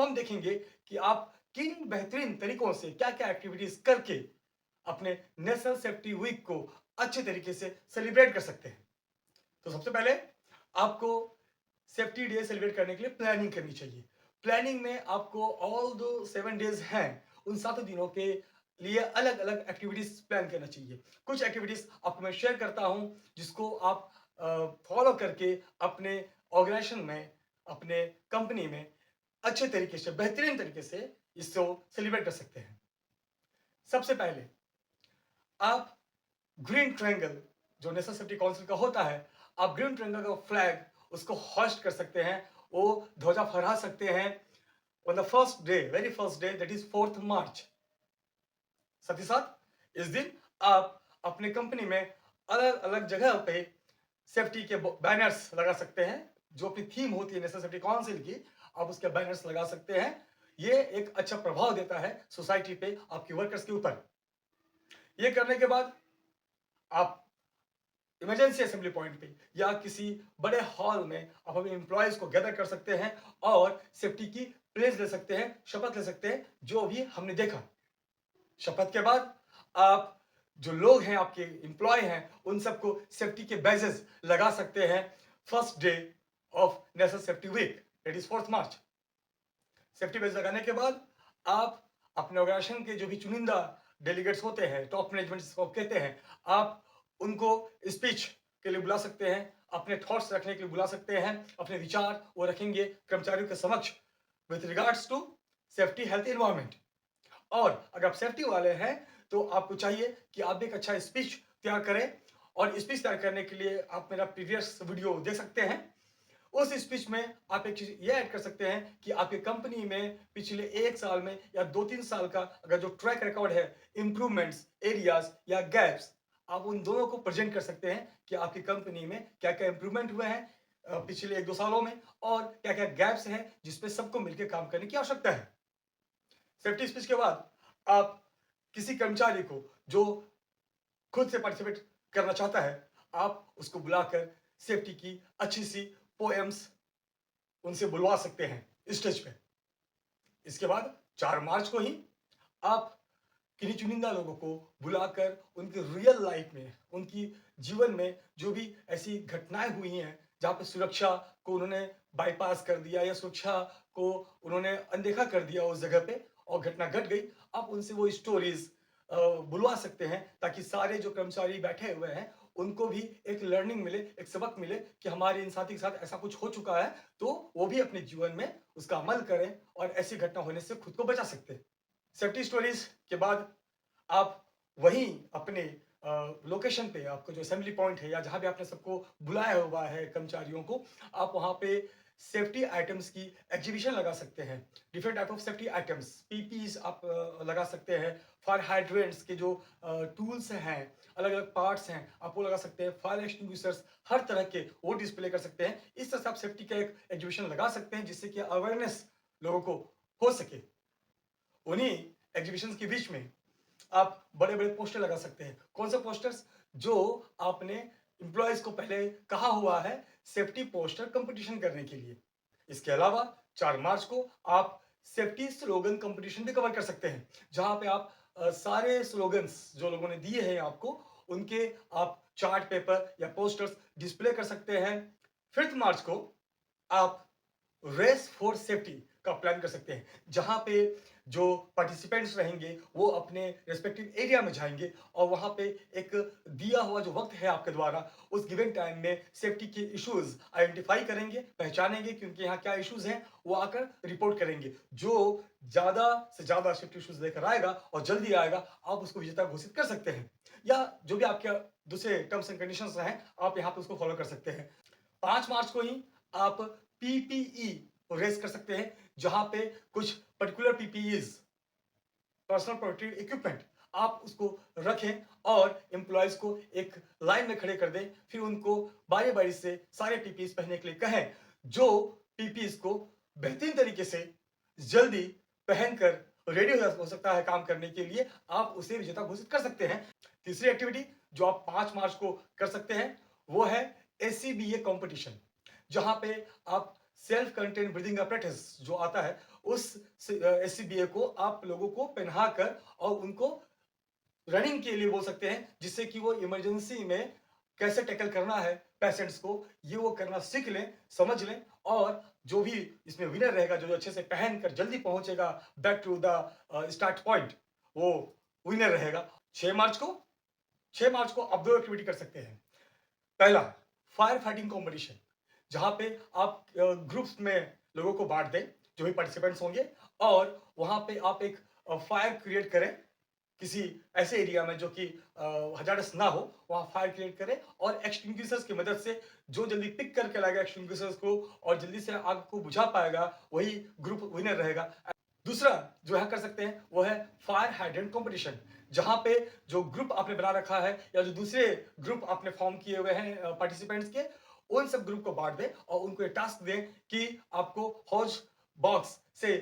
अब हम देखेंगे कि आप किन बेहतरीन तरीकों से क्या-क्या एक्टिविटीज करके अपने नेशनल सेफ्टी वीक को अच्छे तरीके से सेलिब्रेट कर सकते हैं। तो सबसे पहले आपको सेफ्टी डे सेलिब्रेट करने के लिए प्लानिंग करनी चाहिए। प्लानिंग में आपको ऑल दो 7 डेज हैं, उन 7 दिनों के लिए अलग-अलग एक्टिविटीज प्लान करना चाहिए। कुछ एक्टिविटीज आपको मैं शेयर करता हूं जिसको आप फॉलो करके अपने ऑर्गेनाइजेशन में, अपने कंपनी में अच्छे तरीके से, बेहतरीन तरीके से इसको सेलिब्रेट कर सकते हैं। सबसे पहले आप ग्रीन ट्रायंगल जो नेशनल सेफ्टी काउंसिल का होता है, आप ग्रीन ट्रायंगल का फ्लैग उसको होस्ट कर सकते हैं, वो ध्वजा फहरा सकते हैं on the first day, very first day, that is 4th मार्च। साथ ही साथ इस दिन आप अपने कंपनी में अलग अलग जगह पे सेफ्टी के बैनर्स लगा सकते हैं। जो अपनी थीम होती है नेशनल सेफ्टी काउंसिल की, आप उसके बैनर्स लगा सकते हैं। ये एक अच्छा प्रभाव देता है सोसाइटी पे, आपके वर्कर्स के ऊपर। ये करने के बाद आप इमरजेंसी असेंबली पॉइंट पे या किसी बड़े हॉल में आप अपने एम्प्लॉयज को गैदर कर सकते हैं और सेफ्टी की प्लेज ले सकते हैं, शपथ ले सकते हैं, जो भी हमने देखा। शपथ के बाद आप जो लोग हैं, आपके एम्प्लॉय हैं, उन सबको सेफ्टी के बैजेस लगा सकते हैं first day of national safety week, that is 4th March. Safety badge लगाने के बाद आप अपने ऑर्गेनाइजेशन के जो भी चुनिंदा डेलीगेट्स होते हैं, टॉप मैनेजमेंट जिसको कहते हैं, आप उनको स्पीच के लिए बुला सकते हैं, अपने थॉट्स रखने के लिए बुला सकते हैं, अपने विचार वो रखेंगे कर्मचारियों के समक्ष with regards to safety, health, environment. और अगर आप सेफ्टी वाले हैं तो आपको चाहिए कि आप भी एक अच्छा स्पीच तैयार करें, और स्पीच तैयार करने के लिए आप मेरा प्रीवियस वीडियो देख सकते हैं। उस स्पीच में आप एक चीज ये ऐड कर सकते हैं कि आपकी कंपनी में पिछले 1 साल में या 2-3 साल का अगर जो ट्रैक रिकॉर्ड है, इंप्रूवमेंट्स, एरियाज या गैप्स, आप उन दोनों को प्रेजेंट कर सकते हैं कि आपकी कंपनी में क्या क्या इंप्रूवमेंट हुए हैं पिछले 1-2 सालों में, और क्या क्या गैप्स हैं जिसपे सबको मिलकर काम करने की आवश्यकता है। सेफ्टी स्पीच के बाद आप किसी कर्मचारी को जो खुद से पार्टिसिपेट करना चाहता है, आप उसको बुलाकर सेफ्टी की अच्छी सी पोएम्स उनसे बुलवा सकते हैं स्टेज पे। इसके बाद 4 मार्च को ही आप किन्हीं चुनिंदा लोगों को बुलाकर उनके रियल लाइफ में, उनकी जीवन में जो भी ऐसी घटनाएं हुई हैं जहां पे सुरक्षा को उन्होंने बाईपास कर दिया या सुरक्षा को उन्होंने अनदेखा कर दिया उस जगह पे और घटना घट गई, आप उनसे वो स्टोरीज बुलवा सकते हैं ताकि सारे जो कर्मचारी बैठे हुए हैं उनको भी एक लर्निंग मिले, एक सबक मिले कि हमारे इन साथी के साथ ऐसा कुछ हो चुका है, तो वो भी अपने जीवन में उसका अमल करें और ऐसी घटना होने से खुद को बचा सकते हैं। सेफ्टी स्टोरीज के बाद आप वहीं अपने लोकेशन पे, आपका जो असेंबली पॉइंट है या जहां भी आपने सबको बुलाया हुआ है कर्मचारियों को, आप वहां पे सेफ्टी आइटम्स की एग्जीबिशन लगा सकते हैं। Different type of safety items, PPs आप लगा सकते हैं। फायर हाइड्रेंट्स के जो टूल्स हैं, अलग अलग पार्ट्स हैं, आप वो लगा सकते हैं। फायर एक्सटिंग्विशर्स, हर तरह के वो डिस्प्ले कर सकते हैं। इस तरह से आप सेफ्टी का एक एग्जीबिशन लगा सकते हैं जिससे कि अवेयरनेस लोगों को हो सके। उन्हीं एग्जीबिशन के बीच में आप बड़े बड़े पोस्टर लगा सकते हैं। कौन से पोस्टर्स? जो आपने इंप्लॉयज को पहले कहा हुआ है सेफ्टी पोस्टर कंपटीशन करने के लिए। इसके अलावा 4 मार्च को आप सेफ्टी स्लोगन कंपटीशन भी कवर कर सकते हैं, जहां पे आप सारे स्लोगन्स जो लोगों ने दिए हैं आपको, उनके आप चार्ट पेपर या पोस्टर्स डिस्प्ले कर सकते हैं। 5th मार्च को आप रेस फॉर सेफ्टी का प्लान कर सकते हैं, जहां पे जो पार्टिसिपेंट्स रहेंगे वो अपने रेस्पेक्टिव एरिया में जाएंगे और वहां पे एक दिया हुआ जो वक्त है आपके द्वारा, उस गिवन टाइम में सेफ्टी के इश्यूज आइडेंटिफाई करेंगे, पहचानेंगे कि उनके यहाँ क्या इश्यूज हैं, वो आकर रिपोर्ट करेंगे। जो ज्यादा से ज्यादा सेफ्टी इश्यूज लेकर आएगा और जल्दी आएगा, आप उसको विजेता घोषित कर सकते हैं, या जो भी आपके दूसरे टर्म्स एंड कंडीशंस हैं, आप यहाँ पे उसको फॉलो कर सकते हैं। 5 मार्च को ही आप पीपीई रेस कर सकते हैं, जहां पे कुछ particular PPEs, personal protective equipment, आप उसको रखें और एम्प्लॉयज को एक लाइन में खड़े कर दें, फिर उनको बारी बारी से सारे पीपीईज पहनने के लिए कहें। जो पीपीईज को बेहतरीन तरीके से जल्दी पहनकर रेडी हो सकता है काम करने के लिए, आप उसे विजेता घोषित कर सकते हैं। तीसरी एक्टिविटी जो आप 5 मार्च को कर सकते हैं वो है एससीबीए कंपटीशन, जहां पे आप सेल्फ कंटेन ब्रीदिंग अपरेटस जो आता है, उस एससीबीए को आप लोगों को पहनाकर और उनको रनिंग के लिए बोल सकते हैं, जिससे कि वो इमरजेंसी में कैसे टैकल करना है पेशेंट्स को, ये वो करना सीख लें, समझ लें। और जो भी इसमें विनर रहेगा, जो अच्छे से पहनकर जल्दी पहुंचेगा back to the start point, वो विनर रहेगा। 6 मार्च को 6 मार्च को आप 2 एक्टिविटी कर सकते हैं। पहला, फायर फाइटिंग कॉम्पिटिशन, जहां पे आप ग्रुप्स में लोगों को बांट दें, जो भी पार्टिसिपेंट्स होंगे, और वहां पे आप एक फायर क्रिएट करें किसी ऐसे एरिया में जो कि हजारस ना हो, वहां फायर क्रिएट करें और एक्सटिंग्विशर्स की मदद से जो जल्दी पिक करके लाएगा एक्सटिंग्विशर्स को और जल्दी से आग को बुझा पाएगा, वही ग्रुप विनर रहेगा। दूसरा जो यहाँ कर सकते हैं वो है फायर हाइड्रेंट कंपटीशन, जहां पे जो ग्रुप आपने बना रखा है या जो दूसरे ग्रुप आपने फॉर्म किए हुए हैं पार्टिसिपेंट्स के, उन सब ग्रुप को बांट दें और उनको ये टास्क दें कि आपको हौज बॉक्स से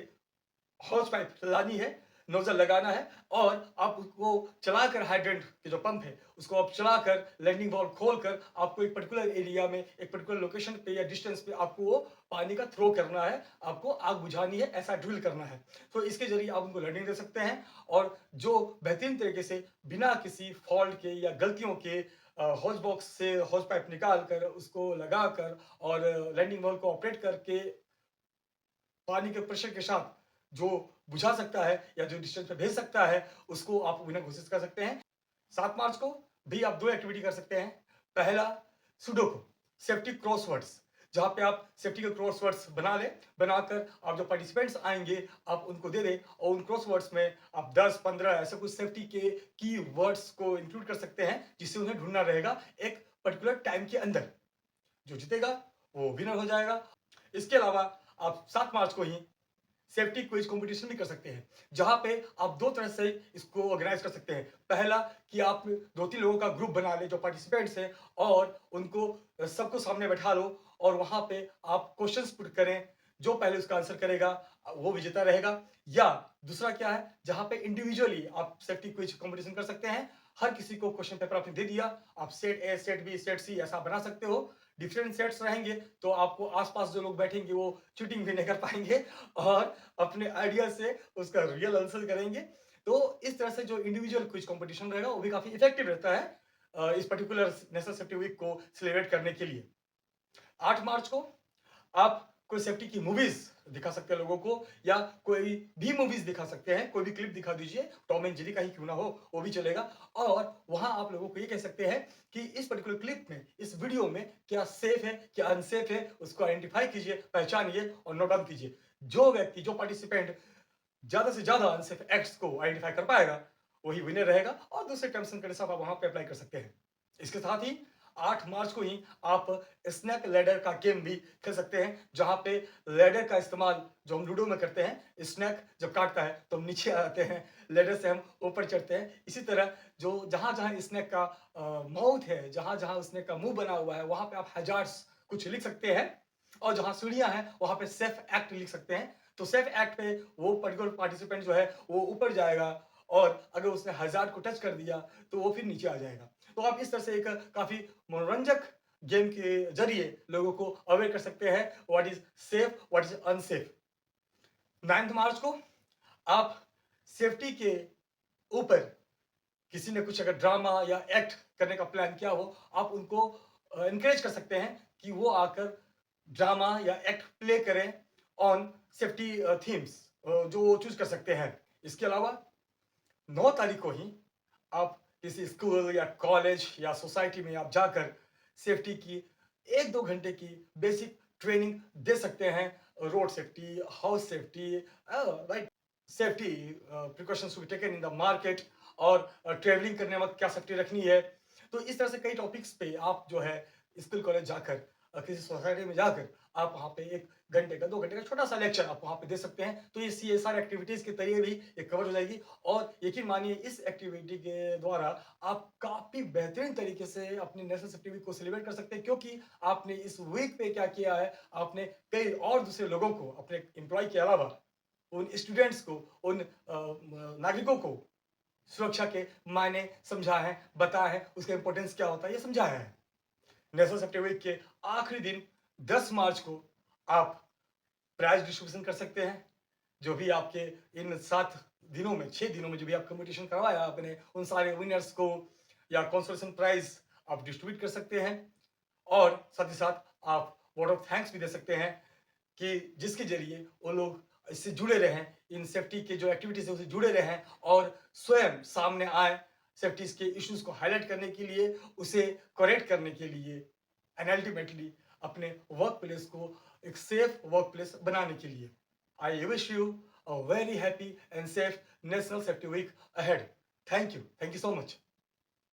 हॉज पाइप लानी है, नोजल लगाना है, और आप उसको चलाकर हाइड्रेंट के जो पंप है उसको आप चलाकर लैंडिंग वॉल्व खोलकर आपको एक पर्टिकुलर एरिया में एक पर्टिकुलर लोकेशन पे या डिस्टेंस पे आपको वो पानी का थ्रो करना है, आपको आग बुझानी है, ऐसा ड्रिल करना है। तो इसके जरिए आप उनको लर्निंग दे सकते हैं और जो बेहतरीन तरीके से बिना किसी फॉल्ट के या गलतियों के हॉज बॉक्स से हॉज पाइप निकाल कर उसको लगाकर और लैंडिंग वॉल्व को ऑपरेट करके पानी के प्रेशर के साथ जो बुझा सकता है या जो डिस्टेंस पे भेज सकता है, उसको आप विनर घोषित कर सकते हैं। 7 मार्च को भी आप 2 एक्टिविटी कर सकते हैं। पहला, सुडोकू सेफ्टी क्रॉसवर्ड्स, जहां पे आप सेफ्टी के क्रॉसवर्ड्स बना लें, बनाकर आप जो पार्टिसिपेंट्स आएंगे आप उनको दे दें और उन क्रॉसवर्ड्स में आप 10-15 ऐसे कुछ सेफ्टी के की वर्ड्स को इंक्लूड कर सकते हैं, जिससे उन्हें ढूंढना रहेगा एक पर्टिकुलर टाइम के अंदर। जो जीतेगा वो विनर हो जाएगा। इसके अलावा आप 7 मार्च को ही सेफ्टी क्विज कंपटीशन भी कर सकते हैं, जहां पे आप 2 तरह से इसको ऑर्गेनाइज कर सकते हैं। पहला कि आप 2-3 लोगों का ग्रुप बना लें जो पार्टिसिपेंट्स हैं और उनको सबको सामने बैठा लो और वहां पे आप क्वेश्चंस पुट करें, जो पहले उसका आंसर करेगा वो विजेता रहेगा। या दूसरा क्या है, जहां पे इंडिविजुअली आप सेफ्टी क्विज कंपटीशन कर सकते हैं। हर किसी को क्वेश्चन पेपर आपने दे दिया, आप set A, set B, set C ऐसा बना सकते हो। डिफरेंट सेट्स रहेंगे तो आपको आसपास जो लोग बैठेंगे वो चीटिंग भी नहीं कर पाएंगे और अपने आइडिया से उसका रियल आंसर करेंगे। तो इस तरह से जो इंडिविजुअल क्विज कंपटीशन रहेगा वो भी काफी इफेक्टिव रहता है इस पर्टिकुलर नेशनल सेफ्टी वीक को सेलिब्रेट करने के लिए। 8 मार्च को आप कोई सेफ्टी की मूवीज दिखा सकते हैं लोगों को, या कोई भी मूवीज दिखा सकते हैं, कोई भी क्लिप दिखा दीजिए, टॉम एंड जेरी का ही क्यों ना हो वो भी चलेगा। और वहां आप लोगों को ये कह सकते हैं कि इस पर्टिकुलर क्लिप में, इस वीडियो में क्या सेफ है क्या अनसेफ है, उसको आइडेंटिफाई कीजिए, पहचानिए और नोट डाउन कीजिए। जो व्यक्ति, जो पार्टिसिपेंट ज्यादा से ज्यादा अनसेफ एक्ट्स को आइडेंटिफाई कर पाएगा वही विनर रहेगा, और दूसरे टर्म्स एंड कंडीशन आप वहां पे अप्लाई कर सकते हैं। इसके साथ ही 8 मार्च को ही आप स्नैक लैडर का गेम भी खेल सकते हैं, जहां पे लैडर का इस्तेमाल जो हम लूडो में करते हैं, स्नैक जब काटता है तो हम नीचे आते हैं, लैडर से हम ऊपर चढ़ते हैं। इसी तरह जो जहां जहां स्नैक का माउथ है, जहां जहां स्नैक का मुंह बना हुआ है, वहां पे आप हजार्ड्स कुछ लिख सकते हैं, और जहां सीढ़ियां हैं वहां पे सेफ एक्ट लिख सकते हैं। तो सेफ एक्ट पे वो पर्टिकुलर पार्टिसिपेंट जो है वो ऊपर जाएगा, और अगर उसने हजार्ड को टच कर दिया तो वो फिर नीचे आ जाएगा। तो आप इस तरह से एक काफी मनोरंजक गेम के जरिए लोगों को अवेयर कर सकते हैं what is safe, what is unsafe. 9 मार्च को आप सेफ्टी के ऊपर किसी ने कुछ अगर ड्रामा या एक्ट करने का प्लान किया हो, आप उनको इनकरेज कर सकते हैं कि वो आकर ड्रामा या एक्ट प्ले करें ऑन सेफ्टी थीम्स, जो वो चूज कर सकते हैं। इसके अलावा 9 तारीख को ही आप किसी स्कूल या कॉलेज या सोसाइटी में आप जाकर सेफ्टी की 1-2 घंटे की बेसिक ट्रेनिंग दे सकते हैं। Road safety, house safety, right, safety precautions to be taken in the market, और ट्रेवलिंग करने वक्त क्या सेफ्टी रखनी है। तो इस तरह से कई टॉपिक्स पे आप जो है स्कूल कॉलेज जाकर किसी सोसाइटी में जाकर आप वहाँ पे 1 घंटे का 2 घंटे का छोटा सा लेक्चर आप वहाँ पे दे सकते हैं। तो ये सारी एक्टिविटीज के तरीके भी ये कवर हो जाएगी, और यकीन मानिए इस एक्टिविटी के द्वारा आप काफी बेहतरीन तरीके से अपनी नेशनल सेफ्टी वीक को सेलिब्रेट कर सकते हैं, क्योंकि आपने इस वीक पे क्या किया है, आपने कई और दूसरे लोगों को, अपने एम्प्लॉय के अलावा उन स्टूडेंट्स को, उन नागरिकों को सुरक्षा के मायने समझाए हैं, बताया है, उसका इंपॉर्टेंस क्या होता है ये समझाया है। नेशनल सेफ्टी वीक के आखिरी दिन 10 मार्च को आप प्राइज डिस्ट्रीब्यूशन कर सकते हैं। जो भी आपके इन 7 दिनों में 6 दिनों में जो भी आप कंपटीशन करवाया आपने, उन सारे विनर्स को या कंसोलेशन प्राइज आप डिस्ट्रीब्यूट कर सकते हैं। और साथ ही साथ आप वर्ड ऑफ थैंक्स भी दे सकते हैं कि जिसके जरिए वो लोग इससे जुड़े रहें, इन सेफ्टी के जो एक्टिविटीज है उससे जुड़े रहें और स्वयं सामने आए सेफ्टी के इश्यूज को हाईलाइट करने के लिए, उसे करेक्ट करने के लिए एंड अल्टीमेटली अपने वर्क प्लेस को एक सेफ वर्क प्लेस बनाने के लिए। I wish you a very happy and safe national safety week ahead. Thank you so much.